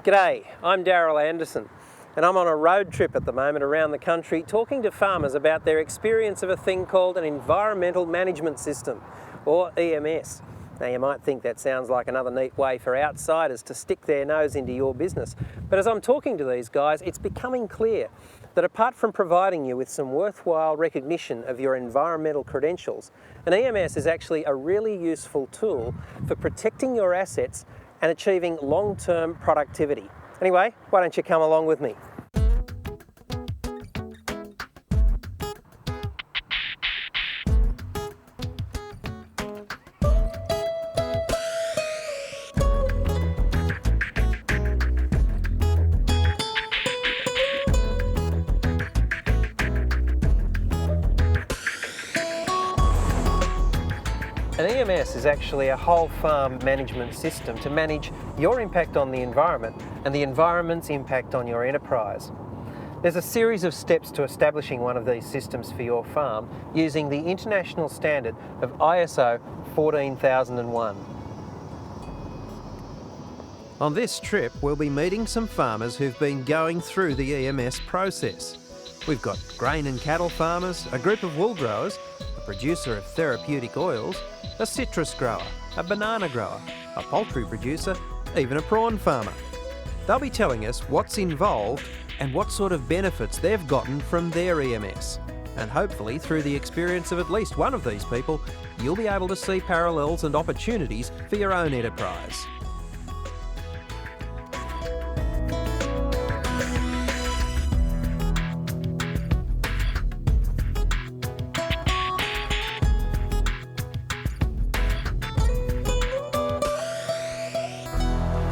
G'day, I'm Darryl Anderson and I'm on a road trip at the moment around the country talking to farmers about their experience of a thing called an Environmental Management System, or EMS. Now you might think that sounds like another neat way for outsiders to stick their nose into your business, but as I'm talking to these guys, it's becoming clear that apart from providing you with some worthwhile recognition of your environmental credentials, an EMS is actually a really useful tool for protecting your assets and achieving long-term productivity. Anyway, why don't you come along with me? An EMS is actually a whole farm management system to manage your impact on the environment and the environment's impact on your enterprise. There's a series of steps to establishing one of these systems for your farm using the international standard of ISO 14001. On this trip, we'll be meeting some farmers who've been going through the EMS process. We've got grain and cattle farmers, a group of wool growers, a producer of therapeutic oils, a citrus grower, a banana grower, a poultry producer, even a prawn farmer. They'll be telling us what's involved and what sort of benefits they've gotten from their EMS. And hopefully through the experience of at least one of these people, you'll be able to see parallels and opportunities for your own enterprise.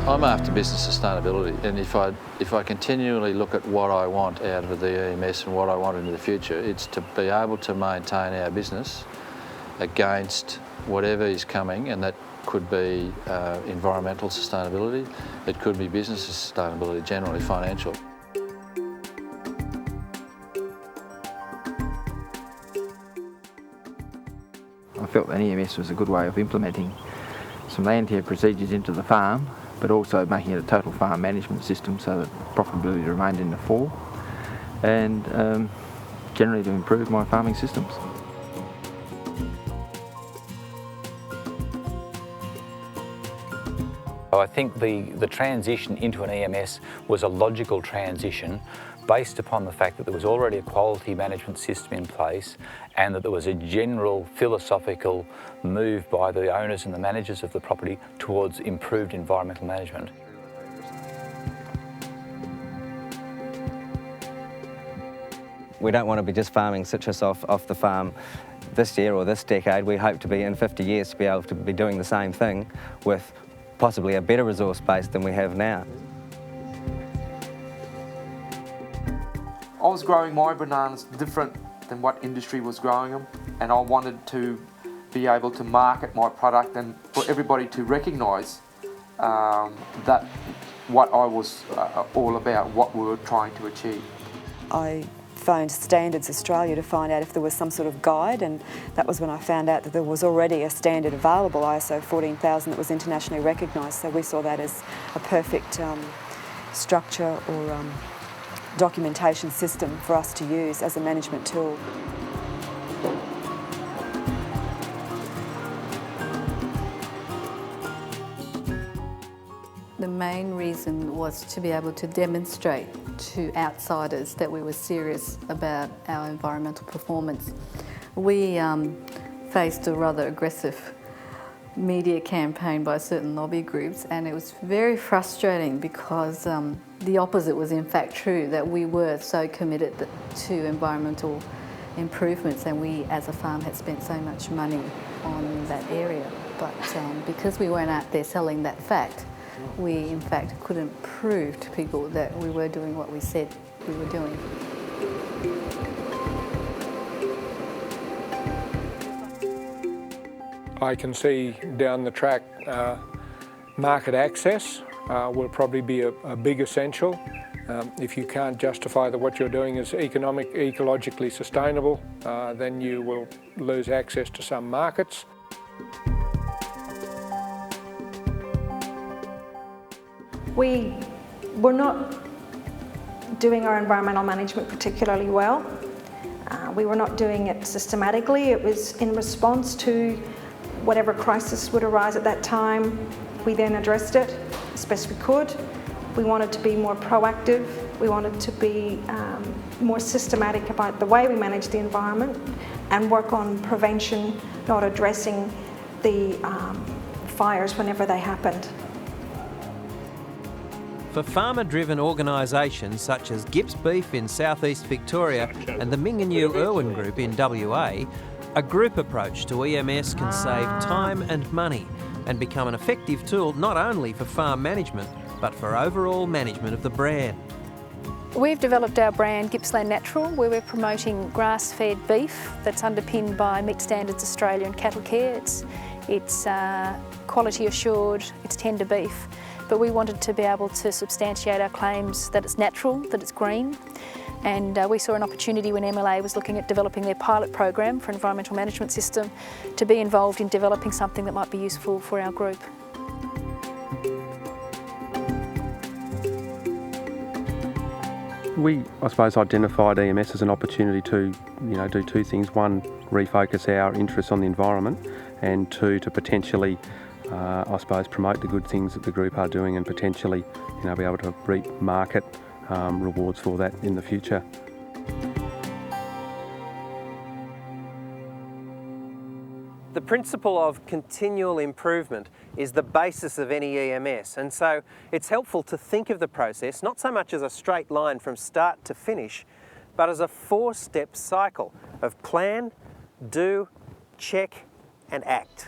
I'm after business sustainability, and if I continually look at what I want out of the EMS and what I want into the future, it's to be able to maintain our business against whatever is coming, and that could be environmental sustainability, it could be business sustainability, generally financial. I felt that EMS was a good way of implementing some land care procedures into the farm, but also making it a total farm management system so that profitability remained in the fore, and generally to improve my farming systems. I think the transition into an EMS was a logical transition based upon the fact that there was already a quality management system in place and that there was a general philosophical move by the owners and the managers of the property towards improved environmental management. We don't want to be just farming citrus off the farm this year or this decade. We hope to be in 50 years to be able to be doing the same thing with possibly a better resource base than we have now. I was growing my bananas different than what industry was growing them, and I wanted to be able to market my product and for everybody to recognise that what I was all about, what we were trying to achieve. I phoned Standards Australia to find out if there was some sort of guide, and that was when I found out that there was already a standard available, ISO 14000, that was internationally recognised, so we saw that as a perfect structure or documentation system for us to use as a management tool. The main reason was to be able to demonstrate to outsiders that we were serious about our environmental performance. We faced a rather aggressive media campaign by certain lobby groups, and it was very frustrating because the opposite was in fact true, that we were so committed to environmental improvements, and we as a farm had spent so much money on that area. But because we weren't out there selling that fact, we in fact couldn't prove to people that we were doing what we said we were doing. I can see down the track market access will probably be a big essential. If you can't justify that what you're doing is ecologically sustainable, then you will lose access to some markets. We we're not doing our environmental management particularly well. We were not doing it systematically. It was in response to whatever crisis would arise at that time. We then addressed it as best we could. We wanted to be more proactive. We wanted to be more systematic about the way we manage the environment and work on prevention, not addressing the fires whenever they happened. For farmer-driven organisations such as Gips Beef in southeast Victoria and the Minganyu Irwin Group in WA, a group approach to EMS can save time and money and become an effective tool not only for farm management but for overall management of the brand. We've developed our brand Gippsland Natural, where we're promoting grass-fed beef that's underpinned by Meat Standards Australia and Cattle Care. It's quality assured, it's tender beef. But we wanted to be able to substantiate our claims that it's natural, that it's green. And we saw an opportunity when MLA was looking at developing their pilot program for environmental management system to be involved in developing something that might be useful for our group. We, I suppose, identified EMS as an opportunity to, do two things. One, refocus our interest on the environment, and two, to potentially, I suppose, promote the good things that the group are doing and potentially, be able to reap market rewards for that in the future. The principle of continual improvement is the basis of any EMS, and so it's helpful to think of the process not so much as a straight line from start to finish, but as a four-step cycle of plan, do, check and act.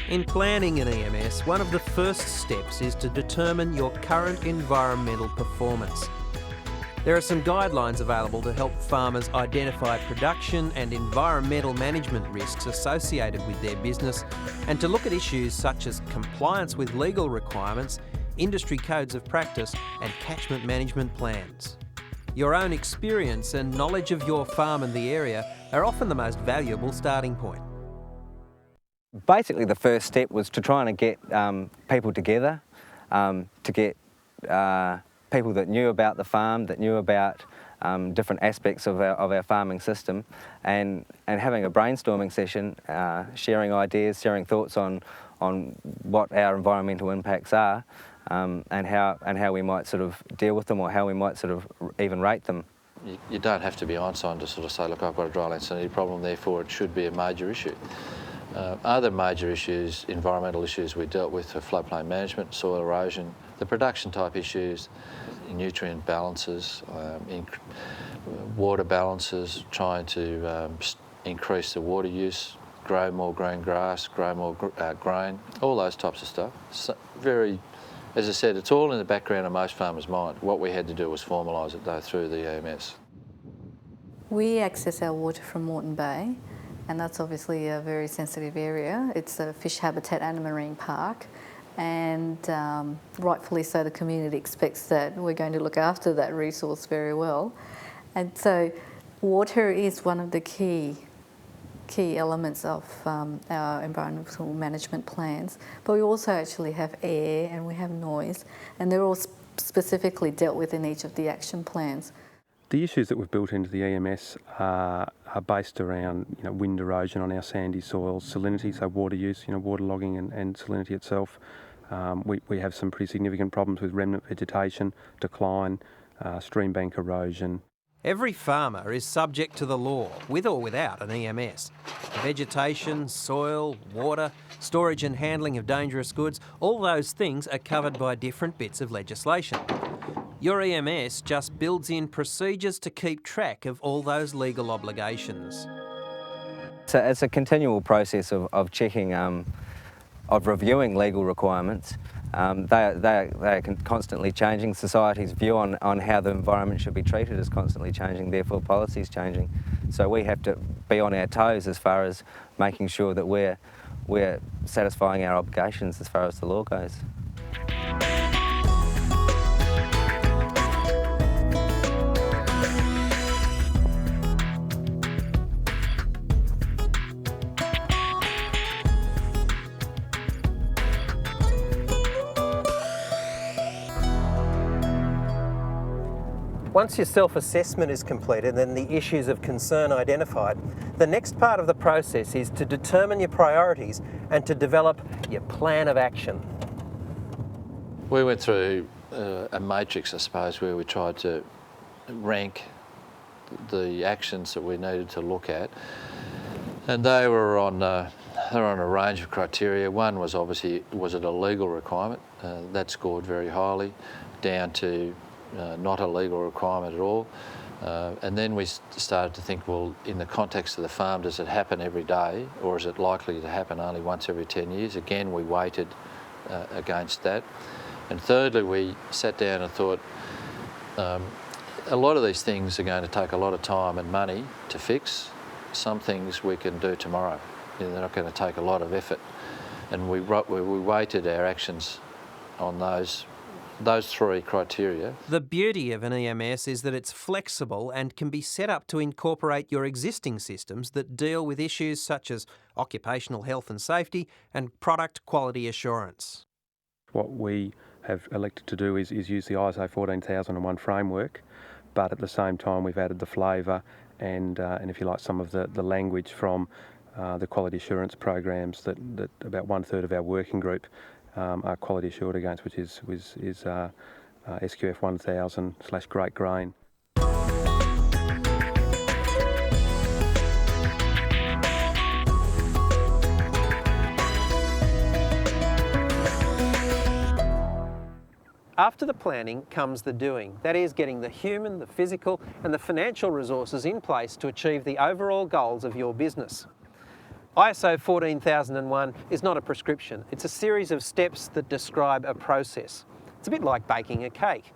In planning an EMS, one of the first steps is to determine your current environmental performance. There are some guidelines available to help farmers identify production and environmental management risks associated with their business and to look at issues such as compliance with legal requirements, industry codes of practice and catchment management plans. Your own experience and knowledge of your farm and the area are often the most valuable starting point. Basically, the first step was to try and get people together, to get people that knew about the farm, that knew about different aspects of our farming system, and having a brainstorming session, sharing ideas, sharing thoughts on what our environmental impacts are, and how we might sort of deal with them, or how we might sort of even rate them. You don't have to be Einstein to sort of say, look, I've got a dryland salinity problem, therefore it should be a major issue. Other major issues, environmental issues we dealt with are floodplain management, soil erosion, the production type issues, nutrient balances, water balances, trying to increase the water use, grow more green grass, grow more grain, all those types of stuff. So as I said, it's all in the background of most farmers' mind. What we had to do was formalise it though through the EMS. We access our water from Moreton Bay, and that's obviously a very sensitive area. It's a fish habitat and a marine park, and rightfully so the community expects that we're going to look after that resource very well. And so water is one of the key elements of our environmental management plans, but we also actually have air and we have noise, and they're all specifically dealt with in each of the action plans. The issues that we've built into the EMS are based around wind erosion on our sandy soils, salinity, so water use, water logging and salinity itself. We have some pretty significant problems with remnant vegetation, decline, stream bank erosion. Every farmer is subject to the law, with or without an EMS. Vegetation, soil, water, storage and handling of dangerous goods, all those things are covered by different bits of legislation. Your EMS just builds in procedures to keep track of all those legal obligations. So it's a continual process of checking, of reviewing legal requirements. They are constantly changing. Society's view on how the environment should be treated is constantly changing, therefore policy is changing. So we have to be on our toes as far as making sure that we're satisfying our obligations as far as the law goes. Once your self-assessment is completed and the issues of concern identified, the next part of the process is to determine your priorities and to develop your plan of action. We went through a matrix, I suppose, where we tried to rank the actions that we needed to look at, and they were on a range of criteria. One was obviously, was it a legal requirement? That scored very highly, down to not a legal requirement at all. And then we started to think, well, in the context of the farm, does it happen every day, or is it likely to happen only once every 10 years? Again, we weighted against that. And thirdly, we sat down and thought, a lot of these things are going to take a lot of time and money to fix. Some things we can do tomorrow. They're not going to take a lot of effort. And we weighted our actions on those three criteria. The beauty of an EMS is that it's flexible and can be set up to incorporate your existing systems that deal with issues such as occupational health and safety and product quality assurance. What we have elected to do is use the ISO 14001 framework, but at the same time we've added the flavour and if you like, some of the language from the quality assurance programs that about 1/3 of our working group are quality assured against, which is SQF 1000/Great Grain. After the planning comes the doing. That is, getting the human, the physical and the financial resources in place to achieve the overall goals of your business. ISO 14001 is not a prescription. It's a series of steps that describe a process. It's a bit like baking a cake.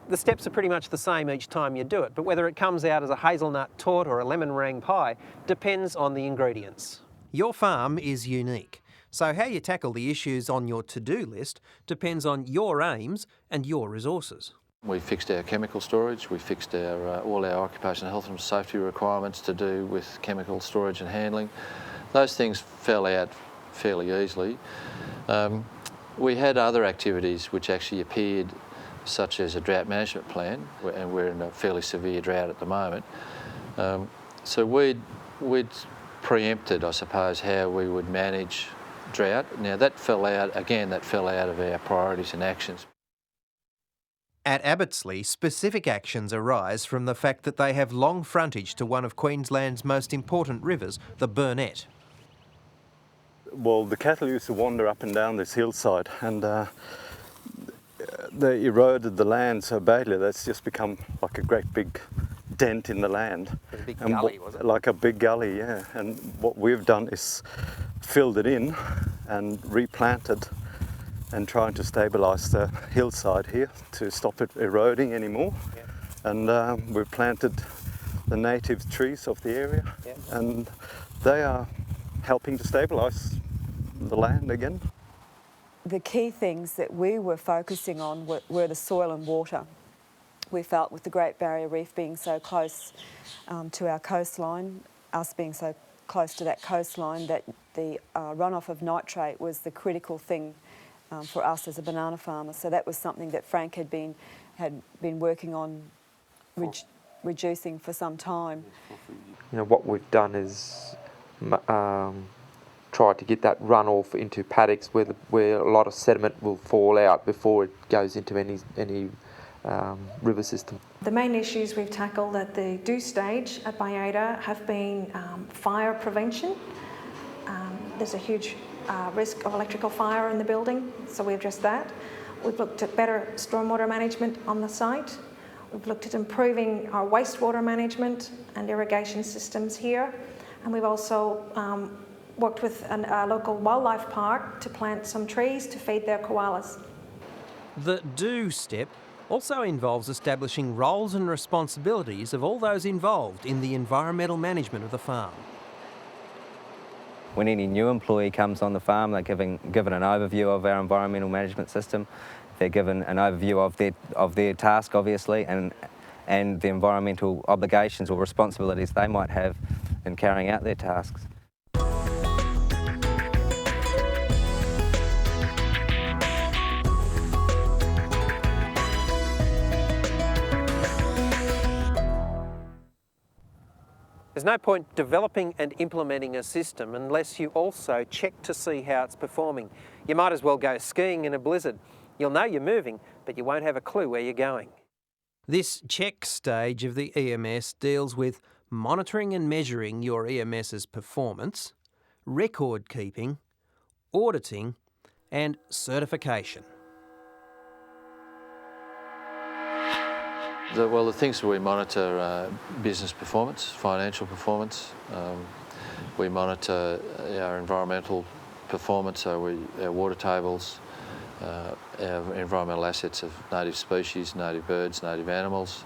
The steps are pretty much the same each time you do it, but whether it comes out as a hazelnut torte or a lemon meringue pie depends on the ingredients. Your farm is unique, so how you tackle the issues on your to-do list depends on your aims and your resources. We fixed our chemical storage, we fixed all our occupational health and safety requirements to do with chemical storage and handling. Those things fell out fairly easily. We had other activities which actually appeared, such as a drought management plan, and we're in a fairly severe drought at the moment. So we'd preempted, I suppose, how we would manage drought. Now that fell out of our priorities and actions. At Abbotsleigh, specific actions arise from the fact that they have long frontage to one of Queensland's most important rivers, the Burnett. Well, the cattle used to wander up and down this hillside, and they eroded the land so badly that's just become like a great big dent in the land. A big gully, was it? Like a big gully, yeah. And what we've done is filled it in and replanted and trying to stabilise the hillside here to stop it eroding anymore. Yep. And we've planted the native trees of the area, yep, and they are helping to stabilise the land again. The key things that we were focusing on were the soil and water. We felt with the Great Barrier Reef being so close to our coastline, us being so close to that coastline, that the runoff of nitrate was the critical thing for us as a banana farmer. So that was something that Frank had been working on reducing for some time. You know, what we've done is try to get that runoff into paddocks where a lot of sediment will fall out before it goes into any river system. The main issues we've tackled at the do stage at Biota have been fire prevention. There's a huge risk of electrical fire in the building, so we've addressed that. We've looked at better stormwater management on the site. We've looked at improving our wastewater management and irrigation systems here, and we've also worked with a local wildlife park to plant some trees to feed their koalas. The do step also involves establishing roles and responsibilities of all those involved in the environmental management of the farm. When any new employee comes on the farm, they're given an overview of our environmental management system. They're given an overview of their task, obviously, and the environmental obligations or responsibilities they might have in carrying out their tasks. no point developing and implementing a system unless you also check to see how it's performing. You might as well go skiing in a blizzard. You'll know you're moving, but you won't have a clue where you're going. This check stage of the EMS deals with monitoring and measuring your EMS's performance, record keeping, auditing and certification. The things that we monitor are business performance, financial performance. We monitor our environmental performance, so our water tables, our environmental assets of native species, native birds, native animals.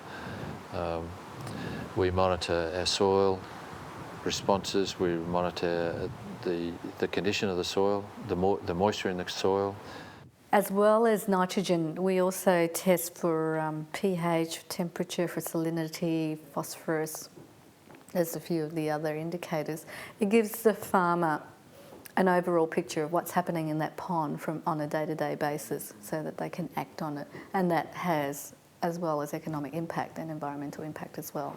We monitor our soil responses. We monitor the condition of the soil, the moisture in the soil. As well as nitrogen, we also test for pH, temperature, for salinity, phosphorus. There's a few of the other indicators. It gives the farmer an overall picture of what's happening in that pond on a day-to-day basis so that they can act on it. And that has, as well as economic impact and environmental impact as well.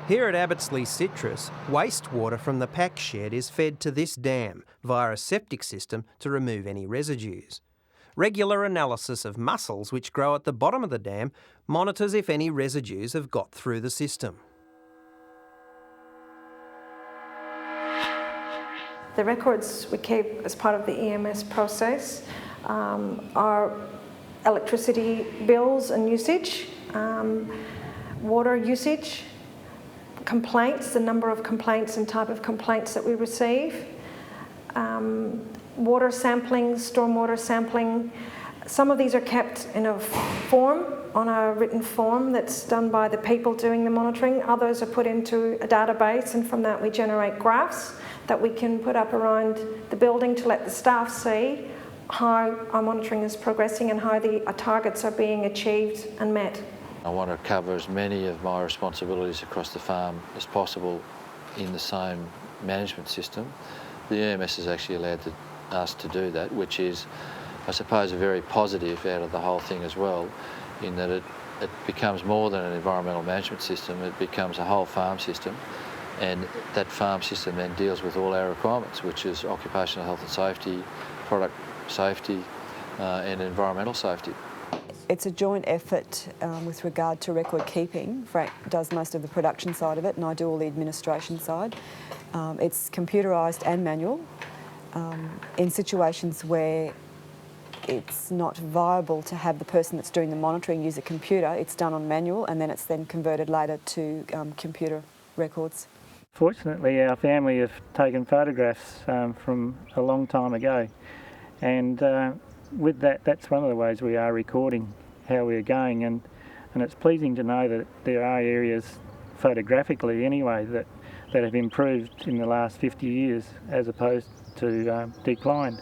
Here at Abbottsley Citrus, wastewater from the pack shed is fed to this dam via a septic system to remove any residues. Regular analysis of mussels which grow at the bottom of the dam monitors if any residues have got through the system. The records we keep as part of the EMS process are electricity bills and usage, water usage, complaints, the number of complaints and type of complaints that we receive, water sampling, stormwater sampling. Some of these are kept in a form, on a written form that's done by the people doing the monitoring. Others are put into a database, and from that we generate graphs that we can put up around the building to let the staff see how our monitoring is progressing and how our targets are being achieved and met. I want to cover as many of my responsibilities across the farm as possible in the same management system. The EMS has actually allowed us to do that, which is, I suppose, a very positive out of the whole thing as well, in that it becomes more than an environmental management system, it becomes a whole farm system, and that farm system then deals with all our requirements, which is occupational health and safety, product safety and environmental safety. It's a joint effort with regard to record keeping. Frank does most of the production side of it and I do all the administration side. It's computerised and manual. In situations where it's not viable to have the person that's doing the monitoring use a computer, it's done on manual and then it's then converted later to computer records. Fortunately, our family have taken photographs from a long time ago, and with that, that's one of the ways we are recording how we're going, and it's pleasing to know that there are areas, photographically anyway, that have improved in the last 50 years as opposed to declined.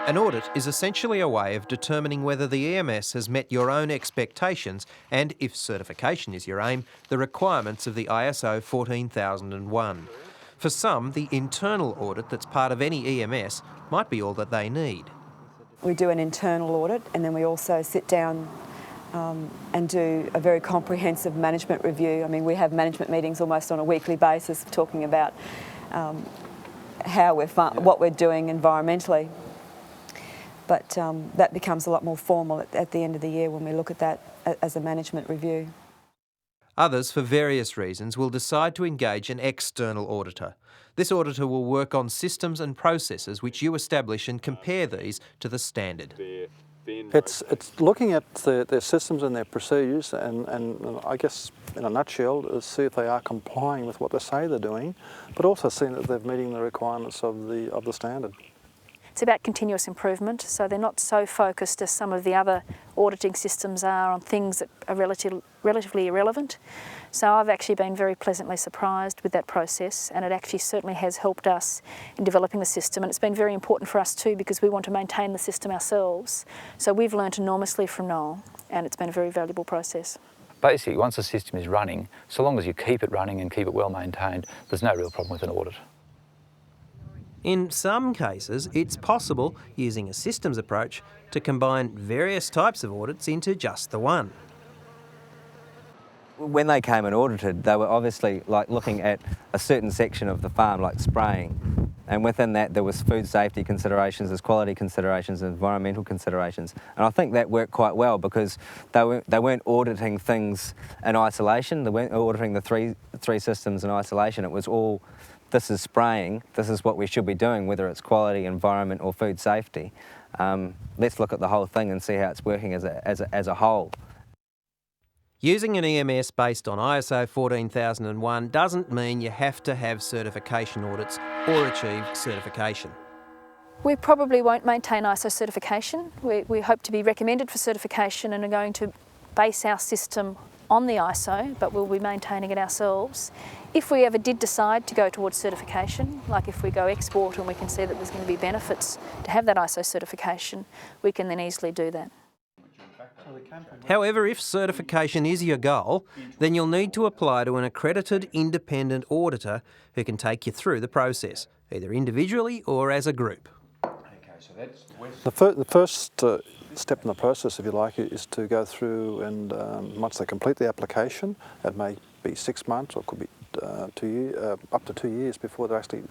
An audit is essentially a way of determining whether the EMS has met your own expectations and, if certification is your aim, the requirements of the ISO 14001. For some, the internal audit that's part of any EMS might be all that they need. We do an internal audit and then we also sit down and do a very comprehensive management review. I mean, we have management meetings almost on a weekly basis talking about what we're doing environmentally. But that becomes a lot more formal at the end of the year when we look at that as a management review. Others, for various reasons, will decide to engage an external auditor. This auditor will work on systems and processes which you establish and compare these to the standard. It's looking at their systems and their procedures and I guess in a nutshell to see if they are complying with what they say they're doing, but also seeing that they're meeting the requirements of the standard. It's about continuous improvement, so they're not so focused as some of the other auditing systems are on things that are relatively irrelevant. So I've actually been very pleasantly surprised with that process, and it actually certainly has helped us in developing the system, and it's been very important for us too because we want to maintain the system ourselves. So we've learnt enormously from Noel, and it's been a very valuable process. Basically, once the system is running, so long as you keep it running and keep it well maintained, there's no real problem with an audit. In some cases, it's possible, using a systems approach, to combine various types of audits into just the one. When they came and audited, they were obviously like looking at a certain section of the farm, like spraying. And within that, there was food safety considerations, there's quality considerations, environmental considerations. And I think that worked quite well because they weren't auditing things in isolation. They weren't auditing the three systems in isolation. It was all, this is spraying, this is what we should be doing, whether it's quality, environment or food safety. Let's look at the whole thing and see how it's working as a whole. Using an EMS based on ISO 14001 doesn't mean you have to have certification audits or achieve certification. We probably won't maintain ISO certification. We hope to be recommended for certification and are going to base our system on the ISO, but we'll be maintaining it ourselves. If we ever did decide to go towards certification, like if we go export and we can see that there's going to be benefits to have that ISO certification, we can then easily do that. However, if certification is your goal, then you'll need to apply to an accredited independent auditor who can take you through the process, either individually or as a group. The first step in the process, if you like, is to go through and once they complete the application, it may be 6 months or it could be up to 2 years before they actually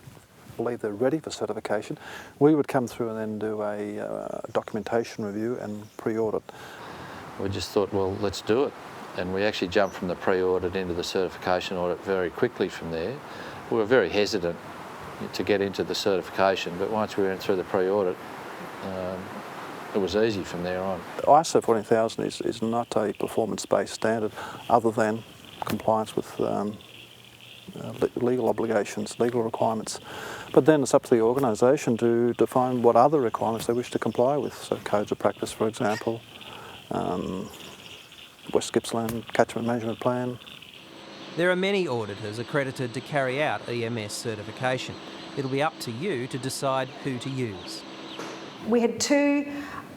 believe they're ready for certification. We would come through and then do a documentation review and pre-audit. We just thought, well, let's do it. And we actually jumped from the pre-audit into the certification audit very quickly from there. We were very hesitant to get into the certification, but once we went through the pre-audit, it was easy from there on. ISO 14000 is not a performance-based standard other than compliance with legal obligations, legal requirements. But then it's up to the organisation to define what other requirements they wish to comply with. So codes of practice, for example, West Gippsland Catchment Management Plan. There are many auditors accredited to carry out EMS certification. It'll be up to you to decide who to use. We had two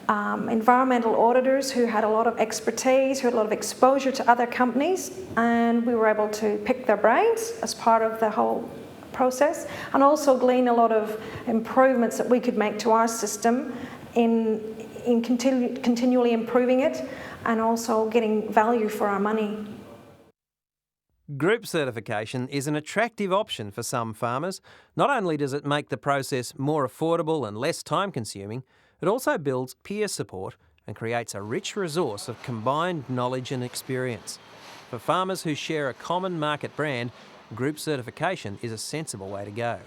environmental auditors who had a lot of expertise, who had a lot of exposure to other companies, and we were able to pick their brains as part of the whole process and also glean a lot of improvements that we could make to our system in continually improving it and also getting value for our money. Group certification is an attractive option for some farmers. Not only does it make the process more affordable and less time-consuming, it also builds peer support and creates a rich resource of combined knowledge and experience. For farmers who share a common market brand, group certification is a sensible way to go.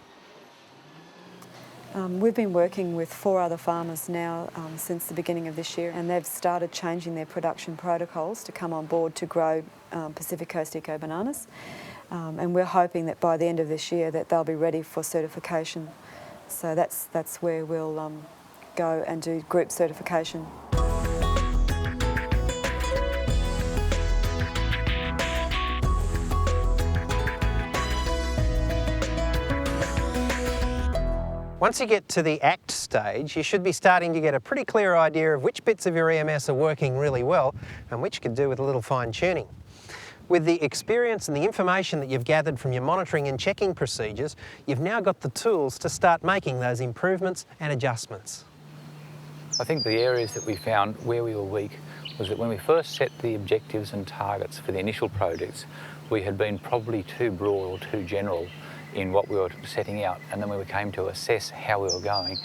We've been working with 4 other farmers now since the beginning of this year, and they've started changing their production protocols to come on board to grow Pacific Coast Eco bananas. And we're hoping that by the end of this year that they'll be ready for certification. So that's where we'll go and do group certification. Once you get to the ACT stage, you should be starting to get a pretty clear idea of which bits of your EMS are working really well and which could do with a little fine-tuning. With the experience and the information that you've gathered from your monitoring and checking procedures, you've now got the tools to start making those improvements and adjustments. I think the areas that we found where we were weak was that when we first set the objectives and targets for the initial projects, we had been probably too broad or too general in what we were setting out, and then when we came to assess how we were going,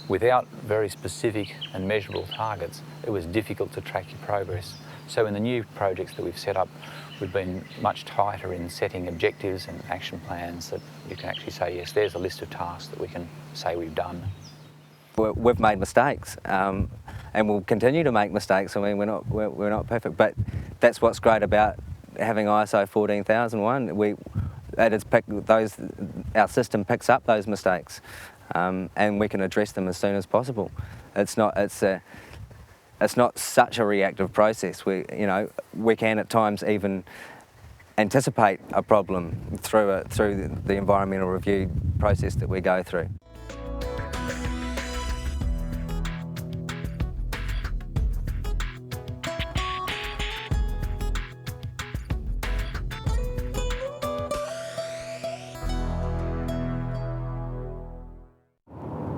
without very specific and measurable targets, it was difficult to track your progress. So in the new projects that we've set up, we've been much tighter in setting objectives and action plans that you can actually say, yes, there's a list of tasks that we can say we've done. We've made mistakes, and we'll continue to make mistakes. I mean, we're not perfect, but that's what's great about having ISO 14001. Our system picks up those mistakes, and we can address them as soon as possible. It's not such a reactive process. We can at times even anticipate a problem through the environmental review process that we go through.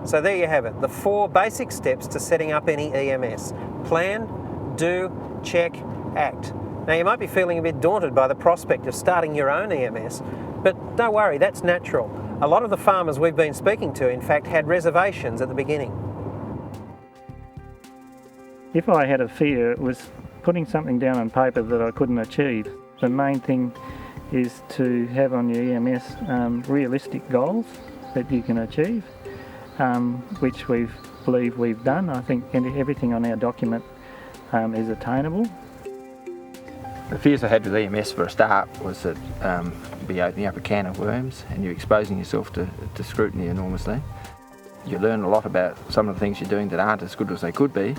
So there you have it, the 4 basic steps to setting up any EMS. Plan, do, check, act. Now you might be feeling a bit daunted by the prospect of starting your own EMS, but don't worry, that's natural. A lot of the farmers we've been speaking to, in fact, had reservations at the beginning. If I had a fear, it was putting something down on paper that I couldn't achieve. The main thing is to have on your EMS realistic goals that you can achieve, which we believe we've done. I think everything on our document is attainable. The fears I had with EMS for a start was that you'd be opening up a can of worms and you're exposing yourself to scrutiny enormously. You learn a lot about some of the things you're doing that aren't as good as they could be,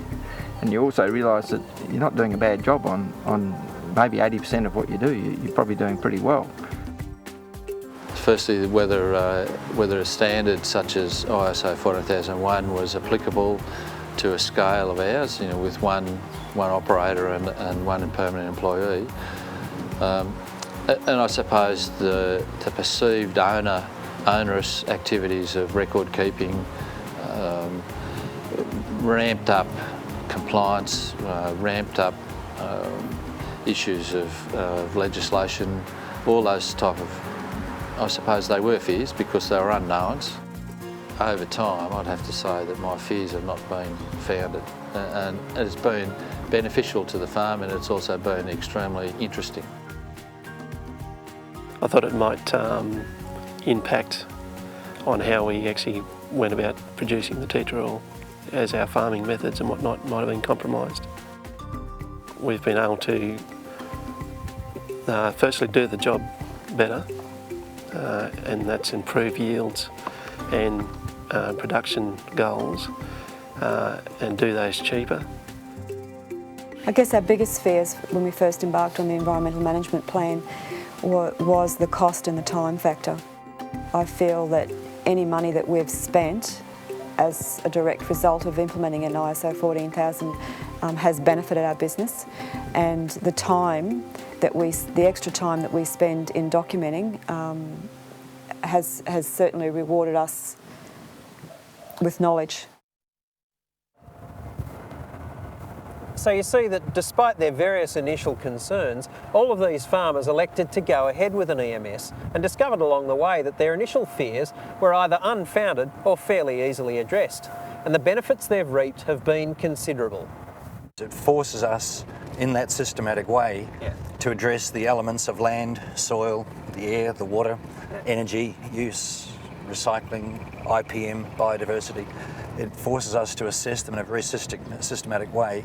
and you also realise that you're not doing a bad job on maybe 80% of what you do. You're probably doing pretty well. Firstly, whether a standard such as ISO 14001 was applicable to a scale of ours, with one operator and one permanent employee, and I suppose the perceived onerous activities of record keeping, ramped up compliance, ramped up issues of legislation, all those type of, I suppose they were fears because they were unknowns. Over time, I'd have to say that my fears have not been founded, and it's been beneficial to the farm, and it's also been extremely interesting. I thought it might impact on how we actually went about producing the tetra oil, as our farming methods and whatnot might have been compromised. We've been able to firstly do the job better, and that's improve yields and production goals, and do those cheaper. I guess our biggest fears when we first embarked on the environmental management plan was the cost and the time factor. I feel that any money that we've spent as a direct result of implementing an ISO 14000 has benefited our business, and the extra time that we spend in documenting has certainly rewarded us with knowledge. So you see that despite their various initial concerns, all of these farmers elected to go ahead with an EMS and discovered along the way that their initial fears were either unfounded or fairly easily addressed. And the benefits they've reaped have been considerable. It forces us in that systematic way to address the elements of land, soil, the air, the water, energy use, recycling, IPM, biodiversity. It forces us to assess them in a very systematic way,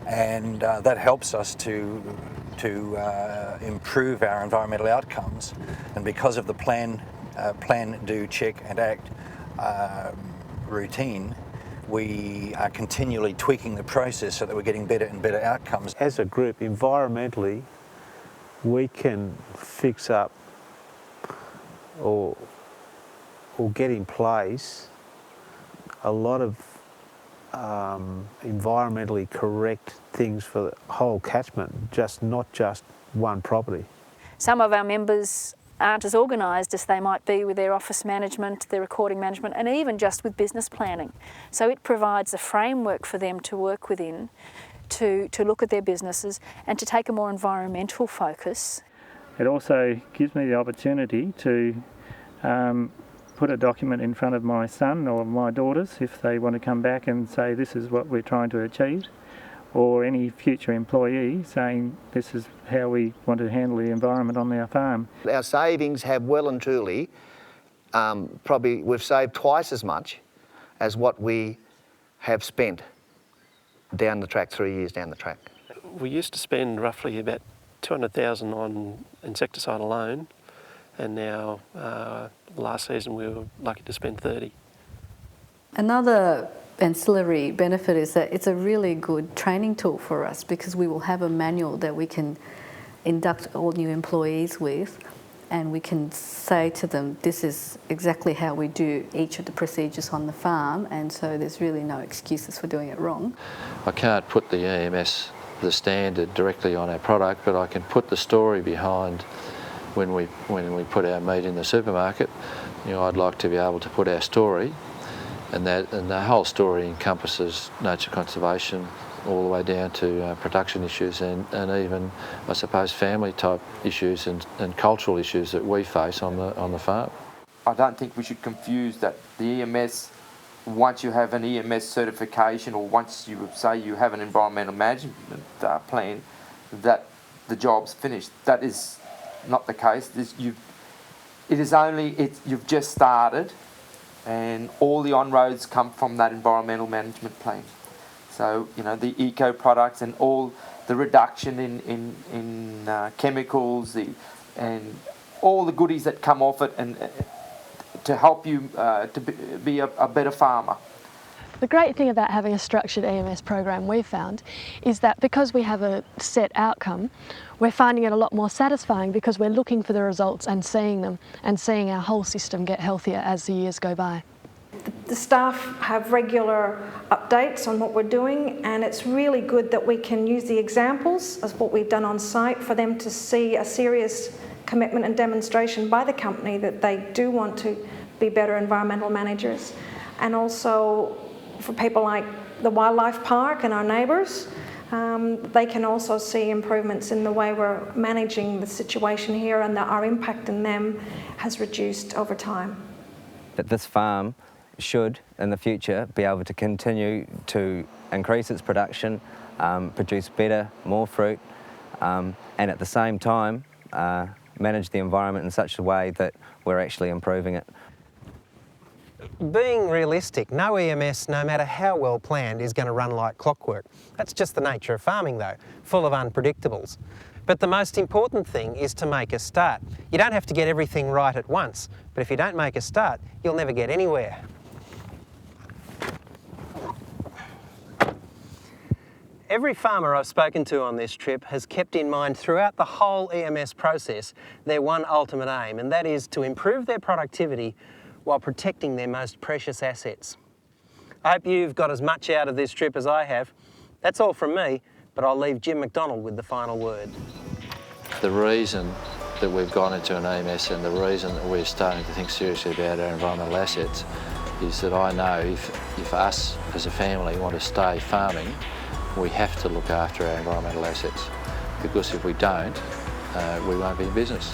and that helps us to improve our environmental outcomes. And because of the plan, do, check and act routine, we are continually tweaking the process so that we're getting better and better outcomes. As a group, environmentally, we can fix up or get in place a lot of environmentally correct things for the whole catchment, not just one property. Some of our members aren't as organised as they might be with their office management, their recording management, and even just with business planning. So it provides a framework for them to work within, to look at their businesses and to take a more environmental focus. It also gives me the opportunity to put a document in front of my son or my daughters if they want to come back and say this is what we're trying to achieve, or any future employee saying this is how we want to handle the environment on our farm. Our savings have well and truly, probably we've saved twice as much as what we have spent down the track, 3 years down the track. We used to spend roughly about 200,000 on insecticide alone, and now last season we were lucky to spend 30. Another ancillary benefit is that it's a really good training tool for us, because we will have a manual that we can induct all new employees with, and we can say to them this is exactly how we do each of the procedures on the farm, and so there's really no excuses for doing it wrong. I can't put the EMS, the standard, directly on our product, but I can put the story behind when we put our meat in the supermarket. I'd like to be able to put our story, and the whole story encompasses nature conservation, all the way down to production issues and even, I suppose, family type issues and cultural issues that we face on the farm. I don't think we should confuse that the EMS, once you have an EMS certification or once you say you have an environmental management plan, that the job's finished. That is not the case. You've just started, and all the on-roads come from that environmental management plan. So, you know, the eco products and all the reduction in chemicals, and all the goodies that come off it, and to help you to be a better farmer. The great thing about having a structured EMS program we've found is that because we have a set outcome, we're finding it a lot more satisfying because we're looking for the results and seeing them and seeing our whole system get healthier as the years go by. The staff have regular updates on what we're doing, and it's really good that we can use the examples of what we've done on site for them to see a serious commitment and demonstration by the company that they do want to be better environmental managers. And also for people like the wildlife park and our neighbours, they can also see improvements in the way we're managing the situation here, and that our impact in them has reduced over time. That this farm should, in the future, be able to continue to increase its production, produce better, more fruit, and at the same time manage the environment in such a way that we're actually improving it. Being realistic, no EMS, no matter how well planned, is going to run like clockwork. That's just the nature of farming though, full of unpredictables. But the most important thing is to make a start. You don't have to get everything right at once, but if you don't make a start, you'll never get anywhere. Every farmer I've spoken to on this trip has kept in mind throughout the whole EMS process their one ultimate aim, and that is to improve their productivity while protecting their most precious assets. I hope you've got as much out of this trip as I have. That's all from me, but I'll leave Jim McDonald with the final word. The reason that we've gone into an EMS and the reason that we're starting to think seriously about our environmental assets is that I know if us as a family want to stay farming, we have to look after our environmental assets, because if we don't, we won't be in business.